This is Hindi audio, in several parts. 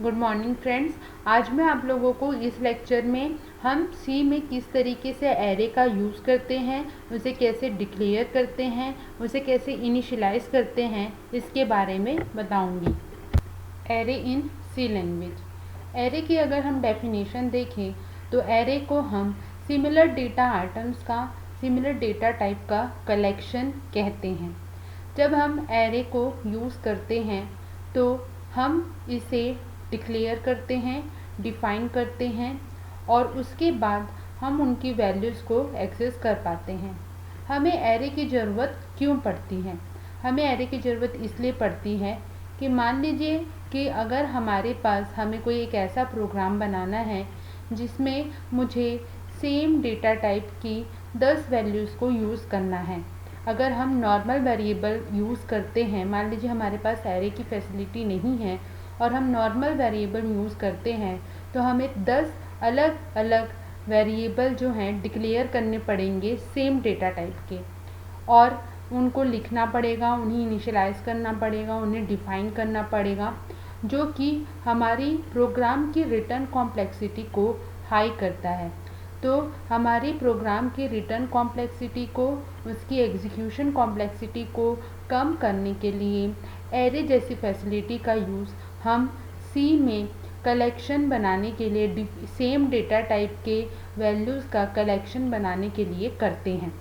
Good morning friends. आज मैं आप लोगों को इस लेक्चर में हम सी में किस तरीके से एरे का यूज़ करते हैं, उसे कैसे डिक्लेयर करते हैं, उसे कैसे इनिशियलाइज करते हैं, इसके बारे में बताऊंगी। Array in C language. Array की अगर हम डेफिनेशन देखें तो एरे को हम सिमिलर डेटा आइटम्स का, सिमिलर डेटा टाइप का कलेक्शन कहते हैं। जब हम एरे को यूज़ करते हैं तो हम इसे डिक्लेयर करते हैं, डिफ़ाइन करते हैं और उसके बाद हम उनकी वैल्यूज़ को एक्सेस कर पाते हैं। हमें एरे की ज़रूरत क्यों पड़ती है? हमें एरे की ज़रूरत इसलिए पड़ती है कि मान लीजिए कि अगर हमारे पास हमें कोई एक ऐसा प्रोग्राम बनाना है जिसमें मुझे सेम डेटा टाइप की 10 वैल्यूज़ को यूज़ करना है। अगर हम नॉर्मल वेरिएबल यूज़ करते हैं, मान लीजिए हमारे पास एरे की फैसिलिटी नहीं है और हम नॉर्मल वेरिएबल यूज़ करते हैं तो हमें 10 अलग अलग वेरिएबल जो हैं डिक्लेयर करने पड़ेंगे सेम डेटा टाइप के, और उनको लिखना पड़ेगा, उन्हें इनिशियलाइज करना पड़ेगा, उन्हें डिफ़ाइन करना पड़ेगा, जो कि हमारी प्रोग्राम की रिटर्न कॉम्प्लेक्सिटी को हाई करता है। तो हमारी प्रोग्राम की रिटर्न कॉम्प्लेक्सिटी को, उसकी एग्जीक्यूशन कॉम्प्लेक्सिटी को कम करने के लिए एरे जैसी फैसिलिटी का यूज़ हम सी में कलेक्शन बनाने के लिए, सेम डेटा टाइप के वैल्यूज़ का कलेक्शन बनाने के लिए करते हैं।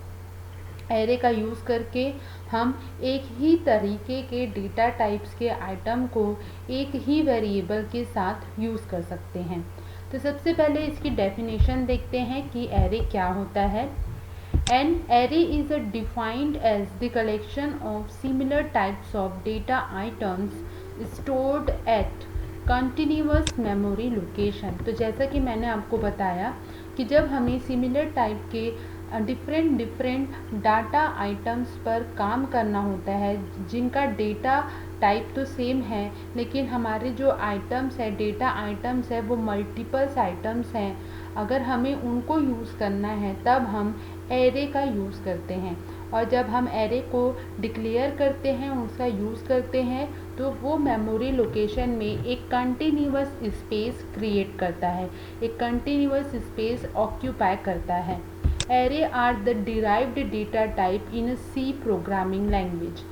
एरे का यूज़ करके हम एक ही तरीके के डेटा टाइप्स के आइटम को एक ही वेरिएबल के साथ यूज़ कर सकते हैं। तो सबसे पहले इसकी डेफिनेशन देखते हैं कि एरे क्या होता है। An array is defined as the collection of similar types of data items stored at continuous memory location। तो जैसा कि मैंने आपको बताया कि जब हमें सिमिलर टाइप के डिफरेंट डाटा आइटम्स पर काम करना होता है जिनका डेटा टाइप तो सेम है, लेकिन हमारे जो आइटम्स है, डेटा आइटम्स है, वो मल्टीपल्स आइटम्स हैं, अगर हमें उनको यूज़ करना है तब हम एरे का यूज़ करते हैं। और जब हम एरे को डिक्लेयर करते हैं, उसका यूज़ करते हैं, तो वो मेमोरी लोकेशन में एक कंटिन्यूअस स्पेस क्रिएट करता है, एक कंटिन्यूअस स्पेस ऑक्यूपाई करता है। Array are the derived data type in C programming language.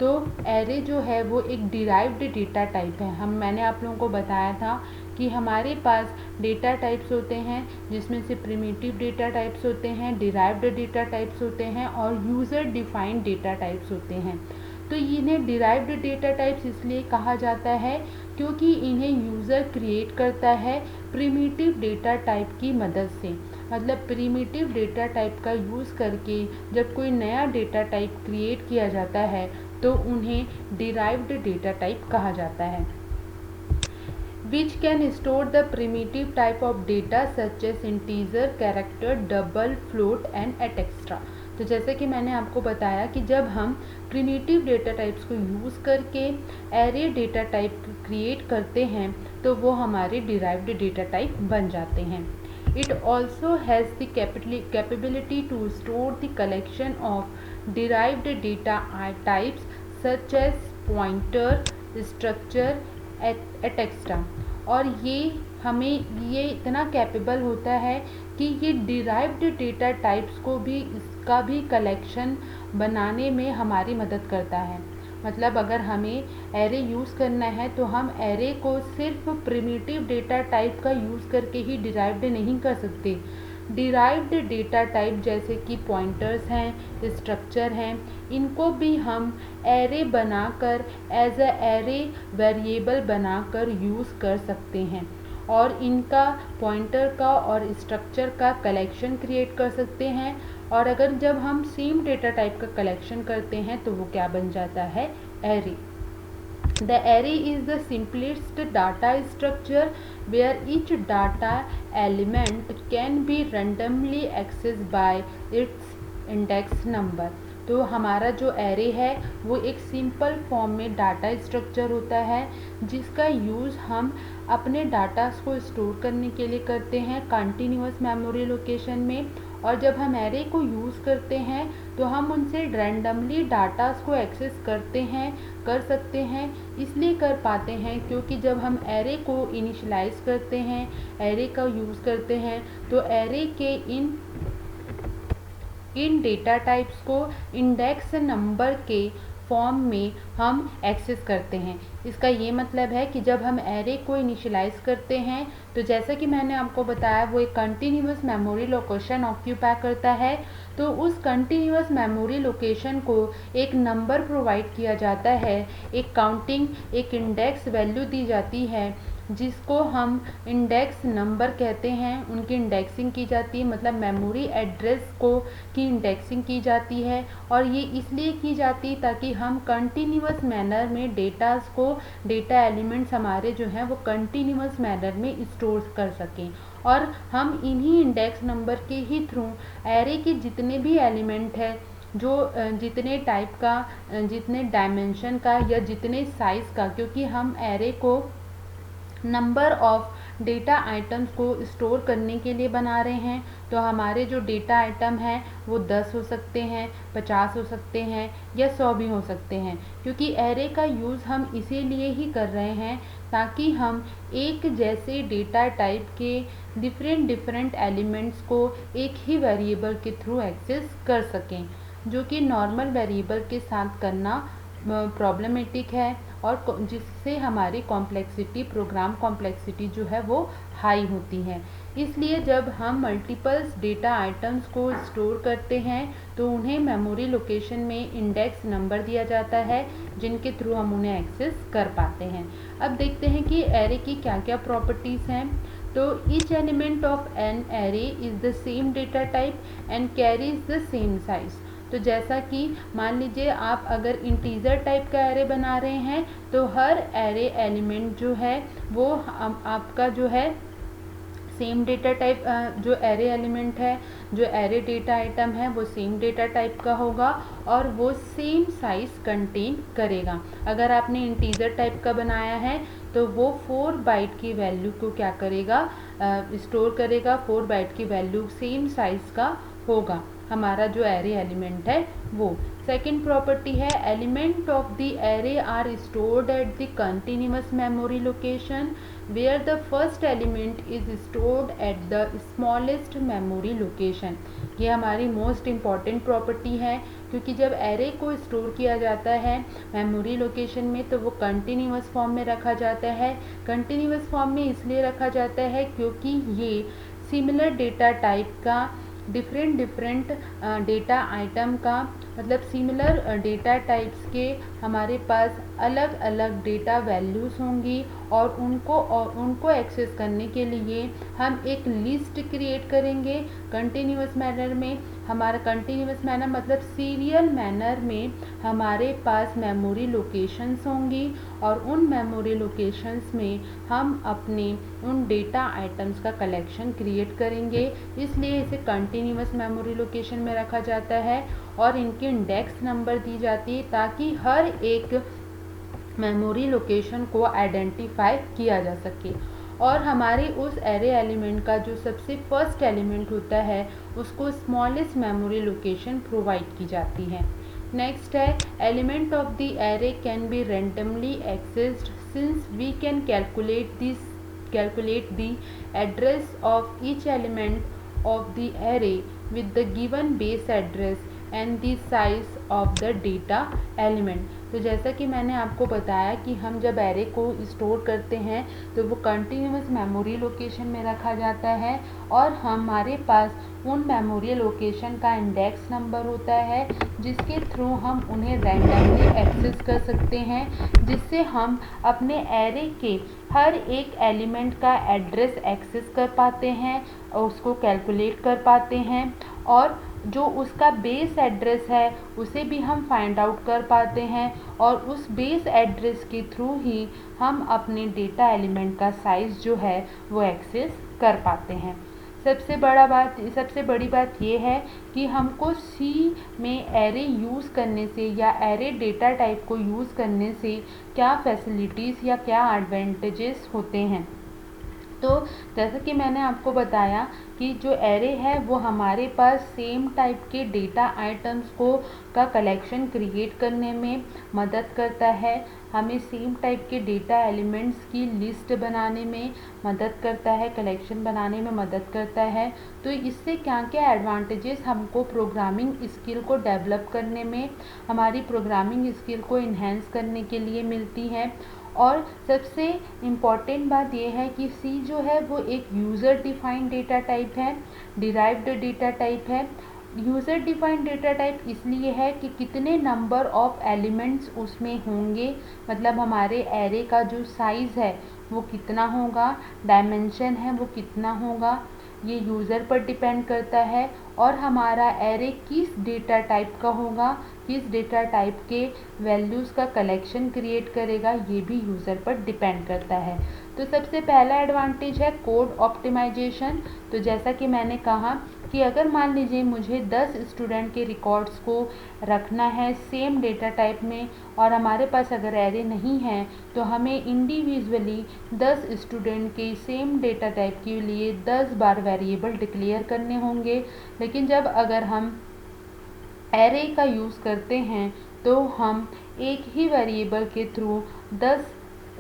तो एरे जो है वो एक डिराइव्ड डेटा टाइप है। मैंने आप लोगों को बताया था कि हमारे पास डेटा टाइप्स होते हैं जिसमें से प्रिमिटिव डेटा टाइप्स होते हैं, डिराइव्ड डेटा टाइप्स होते हैं और यूज़र डिफाइंड डेटा टाइप्स होते हैं। तो इन्हें डिराइव्ड डेटा टाइप्स इसलिए कहा जाता है क्योंकि इन्हें यूज़र क्रिएट करता है प्रिमिटिव डेटा टाइप की मदद से। मतलब प्रिमिटिव डेटा टाइप का यूज़ करके जब कोई नया डेटा टाइप क्रिएट किया जाता है तो उन्हें डिराइव्ड डेटा टाइप कहा जाता है। which can store the primitive type of data such as integer, character, double, float and etc। तो जैसे कि मैंने आपको बताया कि जब हम प्रिमिटिव डेटा टाइप्स को यूज़ करके एरे डेटा टाइप क्रिएट करते हैं तो वो हमारे डिराइव्ड डेटा टाइप बन जाते हैं। It also has the capability to store the collection of derived data types such as pointer, structure, etc। और ये इतना कैपेबल होता है कि ये डिराइव्ड डेटा टाइप्स को भी, इसका भी कलेक्शन बनाने में हमारी मदद करता है। मतलब अगर हमें एरे यूज़ करना है तो हम एरे को सिर्फ प्रिमिटिव डेटा टाइप का यूज़ करके ही डिराइव्ड नहीं कर सकते। डिराइव्ड डेटा टाइप जैसे कि पॉइंटर्स हैं, स्ट्रक्चर हैं, इनको भी हम एरे बनाकर एज अ एरे वेरिएबल बनाकर यूज़ कर सकते हैं और इनका पॉइंटर का और स्ट्रक्चर का कलेक्शन क्रिएट कर सकते हैं। और अगर जब हम सेम डेटा टाइप का कलेक्शन करते हैं तो वो क्या बन जाता है? Array. The array is the simplest data structure where each data element can be randomly accessed by its index number। तो हमारा जो एरे है वो एक सिंपल फॉर्म में डाटा स्ट्रक्चर होता है जिसका यूज़ हम अपने डाटा को स्टोर करने के लिए करते हैं कंटिन्यूअस मेमोरी लोकेशन में, और जब हम एरे को यूज़ करते हैं तो हम उनसे रैंडमली डाटास को एक्सेस कर सकते हैं। इसलिए कर पाते हैं क्योंकि जब हम एरे को इनिशियलाइज करते हैं, एरे का यूज़ करते हैं, तो एरे के इन डेटा टाइप्स को इंडेक्स नंबर के फॉर्म में हम एक्सेस करते हैं। इसका ये मतलब है कि जब हम एरे को इनिशियलाइज करते हैं तो जैसा कि मैंने आपको बताया वो एक कंटिन्यूअस मेमोरी लोकेशन ऑक्यूपाई करता है। तो उस कंटिन्यूअस मेमोरी लोकेशन को एक नंबर प्रोवाइड किया जाता है, एक काउंटिंग, एक इंडेक्स वैल्यू दी जाती है जिसको हम इंडेक्स नंबर कहते हैं। उनकी इंडेक्सिंग की जाती है, मतलब मेमोरी एड्रेस को की इंडेक्सिंग की जाती है। और ये इसलिए की जाती है ताकि हम कंटिन्यूअस मैनर में डेटा एलिमेंट्स हमारे जो हैं वो कंटिन्यूअस मैनर में स्टोर कर सकें। और हम इन्हीं इंडेक्स नंबर के ही थ्रू एरे के जितने भी एलिमेंट है, जो जितने टाइप का, जितने डायमेंशन का या जितने साइज़ का, क्योंकि हम एरे को नंबर ऑफ डेटा आइटम्स को स्टोर करने के लिए बना रहे हैं, तो हमारे जो डेटा आइटम हैं वो 10 हो सकते हैं, 50 हो सकते हैं या 100 भी हो सकते हैं। क्योंकि एरे का यूज़ हम इसीलिए ही कर रहे हैं ताकि हम एक जैसे डेटा टाइप के डिफरेंट एलिमेंट्स को एक ही वेरिएबल के थ्रू एक्सेस कर सकें, जो कि नॉर्मल वेरिएबल के साथ करना प्रॉब्लमेटिक है और जिससे हमारी कॉम्प्लेक्सिटी, प्रोग्राम कॉम्प्लेक्सिटी जो है वो हाई होती है। इसलिए जब हम मल्टीपल्स डेटा आइटम्स को स्टोर करते हैं तो उन्हें मेमोरी लोकेशन में इंडेक्स नंबर दिया जाता है जिनके थ्रू हम उन्हें एक्सेस कर पाते हैं। अब देखते हैं कि एरे की क्या क्या प्रॉपर्टीज़ हैं। तो each element of an array is the same data type and carries the same size. तो जैसा कि मान लीजिए आप अगर इंटीजर टाइप का एरे बना रहे हैं तो हर एरे एलिमेंट जो है वो आपका जो है सेम डेटा टाइप, जो एरे एलिमेंट है, जो एरे डेटा आइटम है वो सेम डेटा टाइप का होगा और वो सेम साइज कंटेन करेगा। अगर आपने इंटीजर टाइप का बनाया है तो वो 4 बाइट की वैल्यू को क्या करेगा, स्टोर करेगा। 4 बाइट की वैल्यू सेम साइज का होगा हमारा जो एरे एलिमेंट है वो। सेकेंड प्रॉपर्टी है element of the array are stored at the continuous memory location where the first element is stored at the smallest memory location. ये हमारी मोस्ट इम्पॉर्टेंट प्रॉपर्टी है क्योंकि जब एरे को स्टोर किया जाता है मेमोरी लोकेशन में तो वो कंटिन्यूअस फॉर्म में रखा जाता है। कंटिन्यूअस फॉर्म में इसलिए रखा जाता है क्योंकि ये सिमिलर डेटा टाइप का डिफरेंट डेटा आइटम का, मतलब सिमिलर डेटा टाइप्स के हमारे पास अलग अलग डेटा वैल्यूज़ होंगी और उनको एक्सेस करने के लिए हम एक लिस्ट क्रिएट करेंगे कंटिन्यूअस मैनर में। हमारा कंटिन्यूअस मैनर मतलब सीरियल मैनर में हमारे पास मेमोरी लोकेशंस होंगी और उन मेमोरी लोकेशंस में हम अपने उन डेटा आइटम्स का कलेक्शन क्रिएट करेंगे। इसलिए इसे कंटिन्यूअस मेमोरी लोकेशन में रखा जाता है और इनकी इंडेक्स नंबर दी जाती है ताकि हर एक मेमोरी लोकेशन को आइडेंटिफाई किया जा सके। और हमारे उस एरे एलिमेंट का जो सबसे फर्स्ट एलिमेंट होता है उसको स्मॉलेस्ट मेमोरी लोकेशन प्रोवाइड की जाती है। नेक्स्ट है element of the array can be randomly accessed since we can calculate the address of each element of the array with the given base address and the size of the data element। तो जैसा कि मैंने आपको बताया कि हम जब एरे को स्टोर करते हैं तो वो कंटिन्यूअस मेमोरी लोकेशन में रखा जाता है और हमारे पास उन मेमोरी लोकेशन का इंडेक्स नंबर होता है जिसके थ्रू हम उन्हें रैंडमली एक्सेस कर सकते हैं, जिससे हम अपने एरे के हर एक एलिमेंट का एड्रेस एक्सेस कर पाते हैं और उसको कैलकुलेट कर पाते हैं और जो उसका बेस एड्रेस है उसे भी हम फाइंड आउट कर पाते हैं और उस बेस एड्रेस के थ्रू ही हम अपने डेटा एलिमेंट का साइज़ जो है वो एक्सेस कर पाते हैं। सबसे बड़ी बात ये है कि हमको सी में एरे यूज़ करने से या एरे डेटा टाइप को यूज़ करने से क्या फैसिलिटीज़ या क्या एडवांटेजेस होते हैं। तो जैसा कि मैंने आपको बताया कि जो एरे है वो हमारे पास सेम टाइप के डेटा आइटम्स को का कलेक्शन क्रिएट करने में मदद करता है, हमें सेम टाइप के डेटा एलिमेंट्स की लिस्ट बनाने में मदद करता है, कलेक्शन बनाने में मदद करता है। तो इससे क्या क्या एडवांटेजेस हमको प्रोग्रामिंग स्किल को डेवलप करने में, हमारी प्रोग्रामिंग स्किल को इन्हेंस करने के लिए मिलती है। और सबसे इम्पॉर्टेंट बात यह है कि सी जो है वो एक यूज़र डिफाइंड डेटा टाइप है, डिराइव्ड डेटा टाइप है। यूज़र डिफाइंड डेटा टाइप इसलिए है कि कितने नंबर ऑफ एलिमेंट्स उसमें होंगे, मतलब हमारे एरे का जो साइज़ है वो कितना होगा, डायमेंशन है वो कितना होगा, ये यूज़र पर डिपेंड करता है। और हमारा एरे किस डेटा टाइप का होगा, किस डेटा टाइप के वैल्यूज़ का कलेक्शन क्रिएट करेगा, ये भी यूज़र पर डिपेंड करता है। तो सबसे पहला एडवांटेज है कोड ऑप्टिमाइजेशन। तो जैसा कि मैंने कहा कि अगर मान लीजिए मुझे 10 स्टूडेंट के रिकॉर्ड्स को रखना है सेम डेटा टाइप में, और हमारे पास अगर एरे नहीं है तो हमें इंडिविजुअली 10 स्टूडेंट के सेम डेटा टाइप के लिए 10 बार वेरिएबल डिक्लेयर करने होंगे। लेकिन जब अगर हम एरे का यूज़ करते हैं तो हम एक ही वेरिएबल के थ्रू 10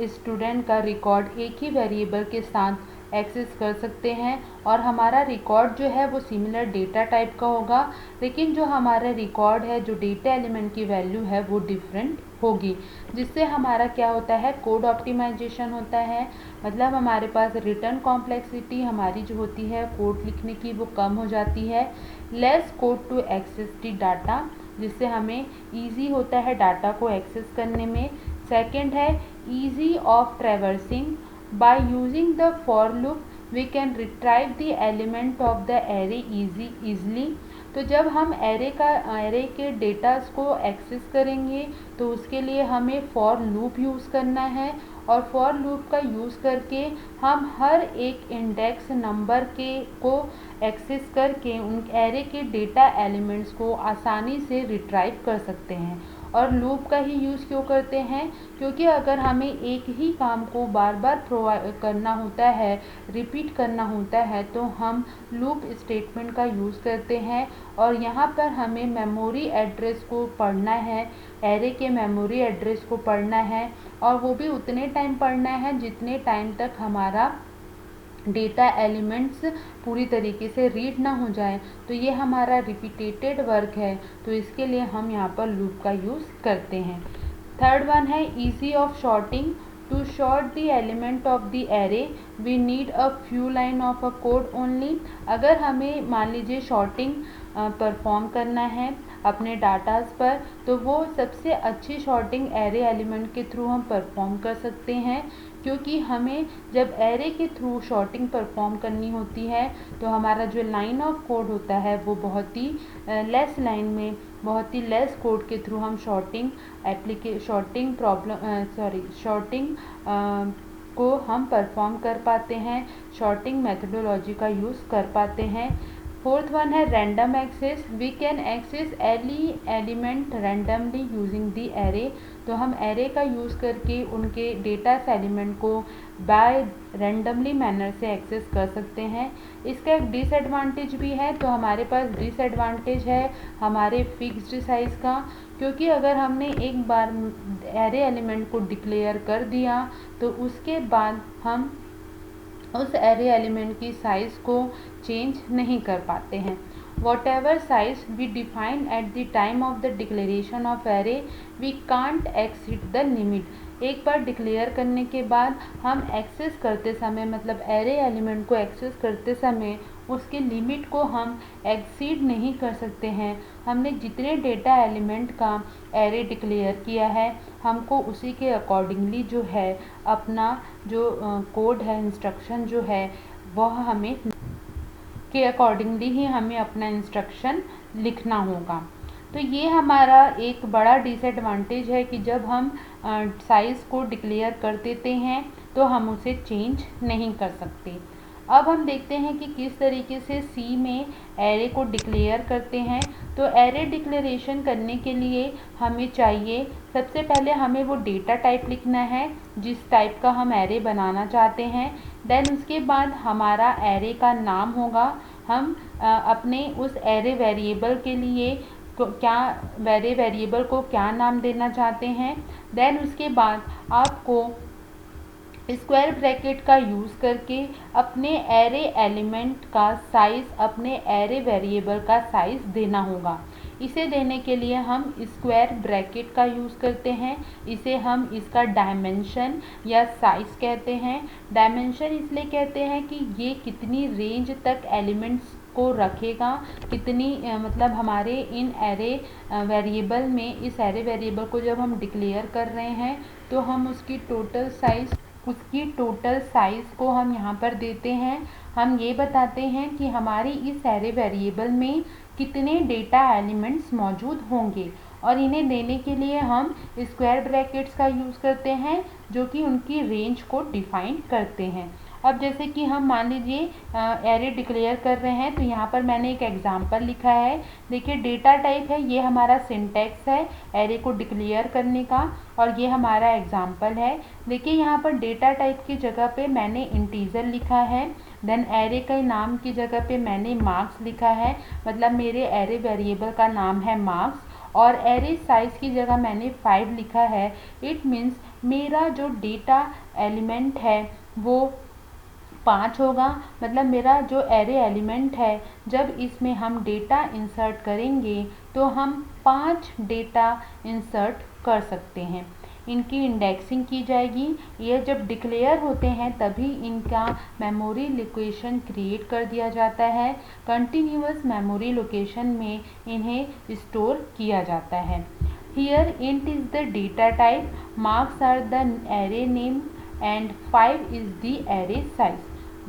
स्टूडेंट का रिकॉर्ड एक ही वेरिएबल के साथ एक्सेस कर सकते हैं, और हमारा रिकॉर्ड जो है वो सिमिलर डेटा टाइप का होगा, लेकिन जो हमारा रिकॉर्ड है, जो डेटा एलिमेंट की वैल्यू है वो डिफरेंट होगी। जिससे हमारा क्या होता है, कोड ऑप्टिमाइजेशन होता है। मतलब हमारे पास रिटर्न कॉम्प्लेक्सिटी हमारी जो होती है कोड लिखने की वो कम हो जाती है। Less code to access the data, जिससे हमें ईजी होता है डाटा को एक्सेस करने में। सेकेंड है easy of traversing, by using the for loop we can retrieve the element of the array easily. तो जब हम एरे के डेटास को एक्सेस करेंगे तो उसके लिए हमें फॉर लूप यूज़ करना है, और फॉर लूप का यूज़ करके हम हर एक इंडेक्स नंबर को एक्सेस करके उन एरे के डेटा एलिमेंट्स को आसानी से रिट्राइव कर सकते हैं। और लूप का ही यूज़ क्यों करते हैं, क्योंकि अगर हमें एक ही काम को बार बार करना होता है, रिपीट करना होता है, तो हम लूप स्टेटमेंट का यूज़ करते हैं। और यहाँ पर हमें मेमोरी एड्रेस को पढ़ना है, एरे के मेमोरी एड्रेस को पढ़ना है, और वो भी उतने टाइम पढ़ना है जितने टाइम तक हमारा डेटा एलिमेंट्स पूरी तरीके से रीड ना हो जाए। तो ये हमारा रिपीटेटेड वर्क है, तो इसके लिए हम यहाँ पर लूप का यूज़ करते हैं। थर्ड वन है easy of sorting. To sort the element of the array we need a few line of a code only. अगर हमें मान लीजिए शॉर्टिंग परफॉर्म करना है अपने डाटाज पर, तो वो सबसे अच्छी शॉर्टिंग एरे एलिमेंट के थ्रू हम परफॉर्म कर सकते हैं। क्योंकि हमें जब एरे के थ्रू शॉर्टिंग परफॉर्म करनी होती है तो हमारा जो लाइन ऑफ कोड होता है वो बहुत ही लेस लाइन में, बहुत ही लेस कोड के थ्रू हम शॉर्टिंग को हम परफॉर्म कर पाते हैं, शॉर्टिंग मेथडोलॉजी का यूज़ कर पाते हैं। फोर्थ वन है random access. We can access any element randomly using the array. तो हम एरे का यूज़ करके उनके डेटा एलिमेंट को बाय रैंडमली मैनर से एक्सेस कर सकते हैं। इसका एक डिसएडवांटेज भी है। तो हमारे पास डिसएडवांटेज है हमारे फिक्स्ड साइज़ का, क्योंकि अगर हमने एक बार एरे एलिमेंट को डिक्लेयर कर दिया तो उसके बाद हम उस एरे एलिमेंट की साइज़ को चेंज नहीं कर पाते हैं। Whatever size we define at the time of the declaration of array, we can't exceed the limit. एक बार डिक्लेयर करने के बाद हम एक्सेस करते समय, मतलब एरे एलिमेंट को एक्सेस करते समय उसके लिमिट को हम एक्सीड नहीं कर सकते हैं। हमने जितने डेटा एलिमेंट का एरे डिक्लेयर किया है हमको उसी के अकॉर्डिंगली जो है अपना जो कोड है, इंस्ट्रक्शन जो है वह हमें के अकॉर्डिंगली ही हमें अपना इंस्ट्रक्शन लिखना होगा। तो ये हमारा एक बड़ा डिसएडवांटेज है कि जब हम साइज़ को डिक्लेयर कर देते हैं तो हम उसे चेंज नहीं कर सकते। अब हम देखते हैं कि किस तरीके से सी में एरे को डिक्लेयर करते हैं। तो एरे डिक्लेरेशन करने के लिए हमें चाहिए, सबसे पहले हमें वो डेटा टाइप लिखना है जिस टाइप का हम एरे बनाना चाहते हैं। देन उसके बाद हमारा एरे का नाम होगा, हम अपने उस एरे वेरिएबल के लिए क्या वेरिएबल को क्या नाम देना चाहते हैं। देन उसके बाद आपको स्क्वायर ब्रैकेट का यूज़ करके अपने एरे एलिमेंट का साइज़ अपने एरे वेरिएबल का साइज़ देना होगा। इसे देने के लिए हम स्क्वायर ब्रैकेट का यूज़ करते हैं। इसे हम इसका डायमेंशन या साइज़ कहते हैं। डायमेंशन इसलिए कहते हैं कि ये कितनी रेंज तक एलिमेंट्स को रखेगा, कितनी मतलब हमारे इन एरे वेरिएबल में, इस एरे वेरिएबल को जब हम डिक्लेयर कर रहे हैं तो हम उसकी टोटल साइज़ को हम यहाँ पर देते हैं। हम ये बताते हैं कि हमारी इस एरे वेरिएबल में कितने डेटा एलिमेंट्स मौजूद होंगे, और इन्हें देने के लिए हम स्क्वायर ब्रैकेट्स का यूज़ करते हैं जो कि उनकी रेंज को डिफाइन करते हैं। अब जैसे कि हम मान लीजिए एरे डिक्लेयर कर रहे हैं, तो यहाँ पर मैंने एक एग्जांपल लिखा है। देखिए डेटा टाइप है, ये हमारा सिंटैक्स है एरे को डिक्लेयर करने का, और ये हमारा एग्जांपल है। देखिए यहाँ पर डेटा टाइप की जगह पे मैंने इंटीजर लिखा है। देन एरे के नाम की जगह पे मैंने मार्क्स लिखा है, मतलब मेरे एरे वेरिएबल का नाम है मार्क्स। और एरे साइज़ की जगह मैंने 5 लिखा है। इट मीन्स मेरा जो डेटा एलिमेंट है वो 5 होगा, मतलब मेरा जो एरे एलिमेंट है जब इसमें हम डेटा इंसर्ट करेंगे तो हम 5 डेटा इंसर्ट कर सकते हैं। इनकी इंडेक्सिंग की जाएगी। ये जब डिक्लेयर होते हैं तभी इनका मेमोरी लोकेशन क्रिएट कर दिया जाता है। कंटिन्यूअस मेमोरी लोकेशन में इन्हें स्टोर किया जाता है। Here int is the data type, marks are the array name and 5 is the array size,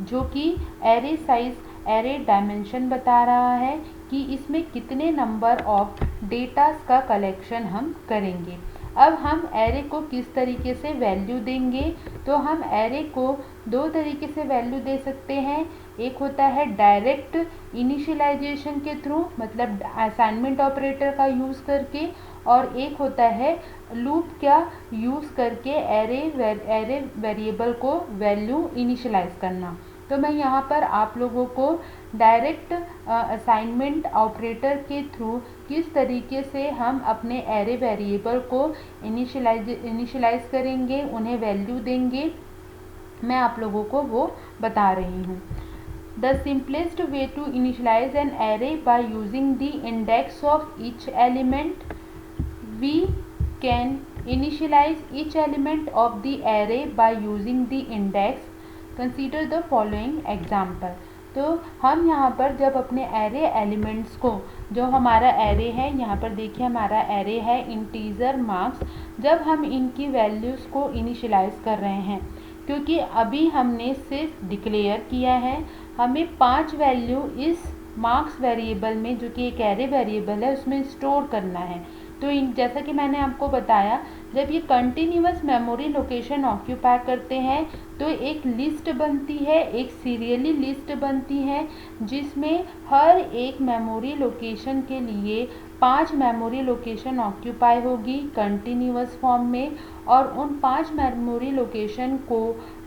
जो कि एरे साइज एरे डायमेंशन बता रहा है कि इसमें कितने नंबर ऑफ डेटास का कलेक्शन हम करेंगे। अब हम एरे को किस तरीके से वैल्यू देंगे, तो हम एरे को 2 तरीके से वैल्यू दे सकते हैं। एक होता है डायरेक्ट इनिशियलाइजेशन के थ्रू, मतलब असाइनमेंट ऑपरेटर का यूज़ करके, और एक होता है लूप का यूज़ करके एरे वेरिएबल को वैल्यू इनिशियलाइज करना। तो मैं यहाँ पर आप लोगों को डायरेक्ट असाइनमेंट ऑपरेटर के थ्रू किस तरीके से हम अपने एरे वेरिएबल को इनिशियलाइज करेंगे, उन्हें वैल्यू देंगे, मैं आप लोगों को वो बता रही हूँ। The simplest way to initialize an array by using the index of each element. We can initialize each element of the array by using the index. Consider the following example. तो हम यहाँ पर जब अपने एरे एलिमेंट्स को, जो हमारा एरे है, यहाँ पर देखिए हमारा एरे है इंटीजर मार्क्स, जब हम इनकी वैल्यूज़ को इनिशियलाइज कर रहे हैं, क्योंकि अभी हमने सिर्फ डिक्लेयर किया है, हमें 5 वैल्यू इस मार्क्स वेरिएबल में, जो कि एक एरे वेरिएबल है, उसमें स्टोर करना है। तो जैसा कि मैंने आपको बताया, जब ये कंटिन्यूअस मेमोरी लोकेशन ऑक्यूपाई करते हैं तो एक लिस्ट बनती है, एक सीरियली लिस्ट बनती है, जिसमें हर एक मेमोरी लोकेशन के लिए 5 मेमोरी लोकेशन ऑक्यूपाई होगी कंटिन्यूअस फॉर्म में, और उन 5 मेमोरी लोकेशन को,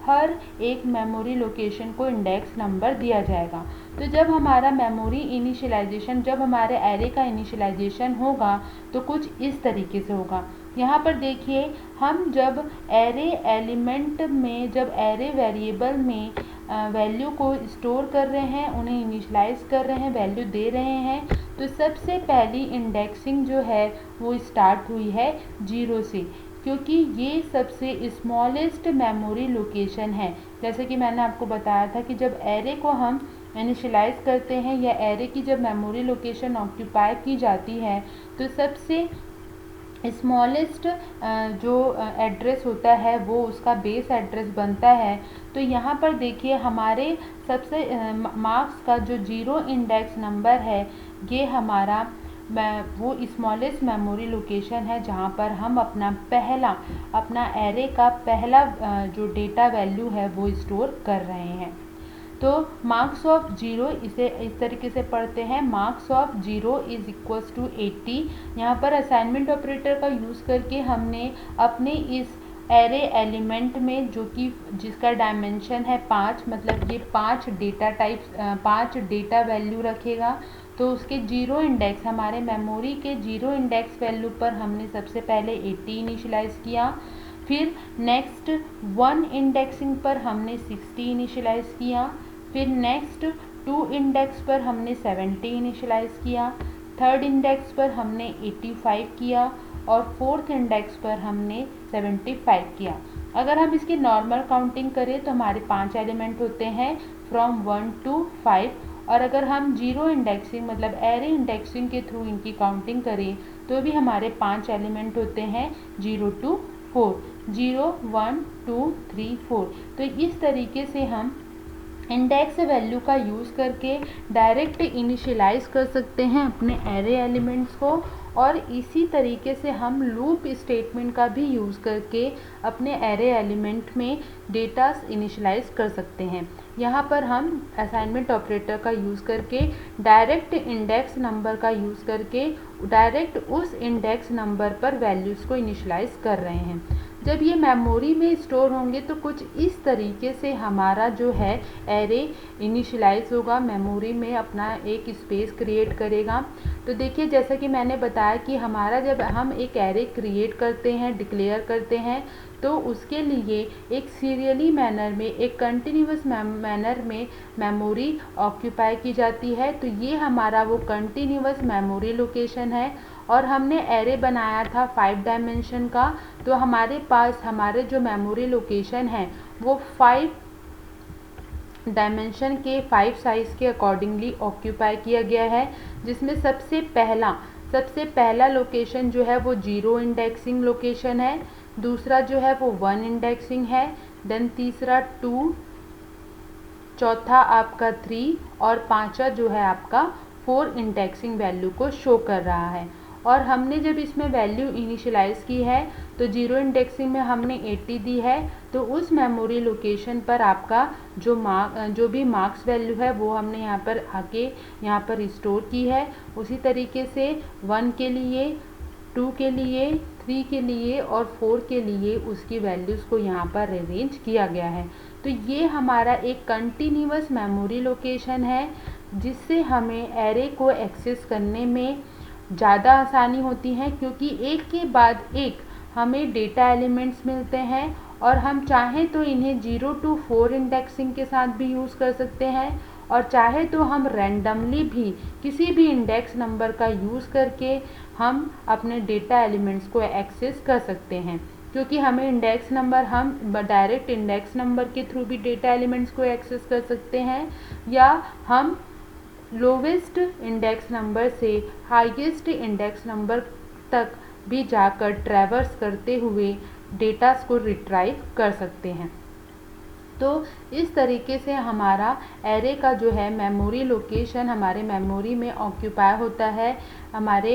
हर एक मेमोरी लोकेशन को इंडेक्स नंबर दिया जाएगा। तो जब हमारा मेमोरी इनिशियलाइजेशन, जब हमारे एरे का इनिशियलाइजेशन होगा तो कुछ इस तरीके से होगा। यहाँ पर देखिए, हम जब एरे एलिमेंट में, जब एरे वेरिएबल में वैल्यू को स्टोर कर रहे हैं, उन्हें इनिशियलाइज कर रहे हैं, वैल्यू दे रहे हैं, तो सबसे पहली इंडेक्सिंग जो है वो स्टार्ट हुई है 0 से, क्योंकि ये सबसे स्मॉलेस्ट मेमोरी लोकेशन है। जैसे कि मैंने आपको बताया था कि जब एरे को हम इनिशियलाइज करते हैं या एरे की जब मेमोरी लोकेशन ऑक्यूपाई की जाती है तो सबसे स्मॉलेस्ट जो एड्रेस होता है वो उसका बेस एड्रेस बनता है। तो यहाँ पर देखिए हमारे सबसे मार्क्स का जो 0 इंडेक्स नंबर है, ये हमारा वो स्मॉलेस्ट मेमोरी लोकेशन है जहाँ पर हम अपना एरे का पहला जो डेटा वैल्यू है वो स्टोर कर रहे हैं। तो मार्क्स ऑफ 0 इसे इस तरीके से पढ़ते हैं, marks of 0 is equals to 80। यहाँ पर असाइनमेंट ऑपरेटर का यूज़ करके हमने अपने इस एरे एलिमेंट में जो कि जिसका डायमेंशन है 5, मतलब ये 5 डेटा टाइप्स 5 डेटा वैल्यू रखेगा, तो उसके 0 इंडेक्स हमारे मेमोरी के 0 इंडेक्स वैल्यू पर हमने सबसे पहले 80 इनिशियलाइज़ किया। फिर नेक्स्ट 1 इंडेक्सिंग पर हमने 60 इनिशियलाइज़ किया। फिर नेक्स्ट 2 इंडेक्स पर हमने 70 इनिशियलाइज़ किया। थर्ड इंडेक्स पर हमने 85 किया और फोर्थ इंडेक्स पर हमने 75 किया। अगर हम इसकी नॉर्मल काउंटिंग करें तो हमारे 5 एलिमेंट होते हैं फ्रॉम 1 to 5, और अगर हम 0 इंडेक्सिंग मतलब एरे इंडेक्सिंग के थ्रू इनकी काउंटिंग करें तो भी हमारे 5 एलिमेंट होते हैं 0 to 4, 0 1 2 3 4। तो इस तरीके से हम इंडेक्स वैल्यू का यूज़ करके डायरेक्ट इनिशियलाइज कर सकते हैं अपने एरे एलिमेंट्स को, और इसी तरीके से हम लूप स्टेटमेंट का भी यूज़ करके अपने एरे एलिमेंट में डेटा इनिशियलाइज कर सकते हैं। यहाँ पर हम असाइनमेंट ऑपरेटर का यूज़ करके डायरेक्ट इंडेक्स नंबर का यूज़ करके डायरेक्ट उस इंडेक्स नंबर पर वैल्यूज़ को इनिशियलाइज कर रहे हैं। जब ये मेमोरी में स्टोर होंगे तो कुछ इस तरीके से हमारा जो है एरे इनिशियलाइज होगा, मेमोरी में अपना एक स्पेस क्रिएट करेगा। तो देखिए, जैसा कि मैंने बताया कि हमारा जब हम एक एरे क्रिएट करते हैं, डिक्लेयर करते हैं, तो उसके लिए एक सीरियली मैनर में, एक कंटिन्यूअस मैनर में मेमोरी ऑक्यूपाई की जाती है। तो ये हमारा वो कंटिन्यूअस मेमोरी लोकेशन है, और हमने एरे बनाया था 5 डायमेंशन का, तो हमारे पास हमारे जो मेमोरी लोकेशन है वो 5 डायमेंशन के 5 साइज़ के अकॉर्डिंगली ऑक्यूपाई किया गया है, जिसमें सबसे पहला लोकेशन जो है वो 0 इंडेक्सिंग लोकेशन है, दूसरा जो है वो 1 इंडेक्सिंग है, देन तीसरा 2, चौथा आपका 3 और पांचवा जो है आपका 4 इंडेक्सिंग वैल्यू को शो कर रहा है। और हमने जब इसमें वैल्यू इनिशियलाइज़ की है तो 0 इंडेक्सिंग में हमने 80 दी है, तो उस मेमोरी लोकेशन पर आपका जो भी मार्क्स वैल्यू है वो हमने यहाँ पर आके यहाँ पर स्टोर की है। उसी तरीके से 1 के लिए, 2 के लिए, 3 के लिए और 4 के लिए उसकी वैल्यूज़ को यहाँ पर अरेंज किया गया है। तो ये हमारा एक कंटिन्यूअस मेमोरी लोकेशन है, जिससे हमें एरे को एक्सेस करने में ज़्यादा आसानी होती है, क्योंकि एक के बाद एक हमें डेटा एलिमेंट्स मिलते हैं, और हम चाहें तो इन्हें 0 to 4 इंडेक्सिंग के साथ भी यूज़ कर सकते हैं, और चाहे तो हम रैंडमली भी किसी भी इंडेक्स नंबर का यूज़ करके हम अपने डेटा एलिमेंट्स को एक्सेस कर सकते हैं। क्योंकि हमें इंडेक्स नंबर, हम डायरेक्ट इंडेक्स नंबर के थ्रू भी डेटा एलिमेंट्स को एक्सेस कर सकते हैं, या हम लोवेस्ट इंडेक्स नंबर से हाईएस्ट इंडेक्स नंबर तक भी जाकर ट्रैवर्स करते हुए डेटास को रिट्राइव कर सकते हैं। तो इस तरीके से हमारा एरे का जो है मेमोरी लोकेशन हमारे मेमोरी में ऑक्यूपाई होता है, हमारे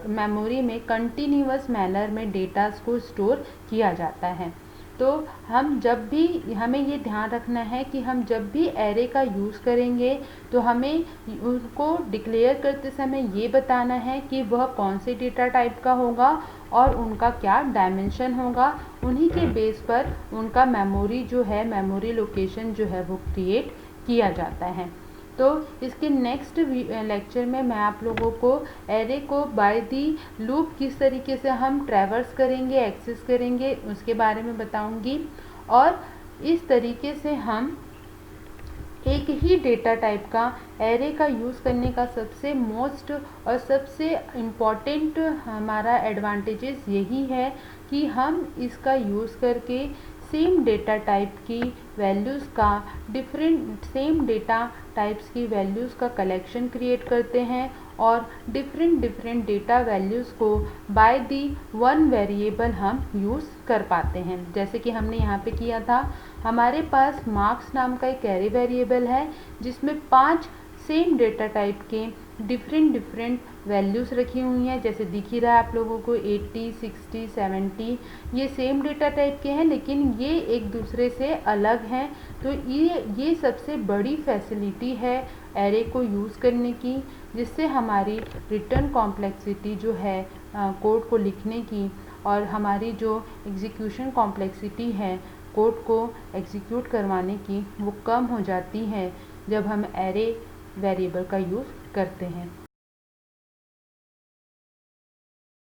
मेमोरी में कंटिन्यूअस मैनर में डेटास को स्टोर किया जाता है। तो हम जब भी, हमें ये ध्यान रखना है कि हम जब भी एरे का यूज़ करेंगे तो हमें उसको डिक्लेयर करते समय ये बताना है कि वह कौन से डेटा टाइप का होगा और उनका क्या डायमेंशन होगा। उन्हीं के बेस पर उनका मेमोरी जो है, मेमोरी लोकेशन जो है वो क्रिएट किया जाता है। तो इसके नेक्स्ट लेक्चर में मैं आप लोगों को एरे को बाय दी लूप किस तरीके से हम ट्रैवर्स करेंगे, एक्सेस करेंगे, उसके बारे में बताऊंगी। और इस तरीके से हम एक ही डेटा टाइप का एरे का यूज़ करने का सबसे मोस्ट और सबसे इम्पॉर्टेंट हमारा एडवांटेजेस यही है कि हम इसका यूज़ करके सेम डेटा टाइप की वैल्यूज़ का सेम डेटा टाइप्स की वैल्यूज़ का कलेक्शन क्रिएट करते हैं, और डिफरेंट डेटा वैल्यूज़ को बाय दी वन वेरिएबल हम यूज़ कर पाते हैं। जैसे कि हमने यहाँ पे किया था, हमारे पास मार्क्स नाम का एक एरे वेरिएबल है जिसमें 5 सेम डेटा टाइप के डिफरेंट डिफरेंट वैल्यूज़ रखी हुई हैं, जैसे दिख ही रहा है आप लोगों को 80, 60, 70। ये सेम डेटा टाइप के हैं लेकिन ये एक दूसरे से अलग हैं। तो ये सबसे बड़ी फैसिलिटी है एरे को यूज़ करने की, जिससे हमारी रिटर्न कॉम्प्लेक्सिटी जो है कोड को लिखने की, और हमारी जो एग्जीक्यूशन कॉम्प्लेक्सिटी है कोड को एग्जीक्यूट करवाने की, वो कम हो जाती है जब हम एरे वेरिएबल का यूज़ करते हैं।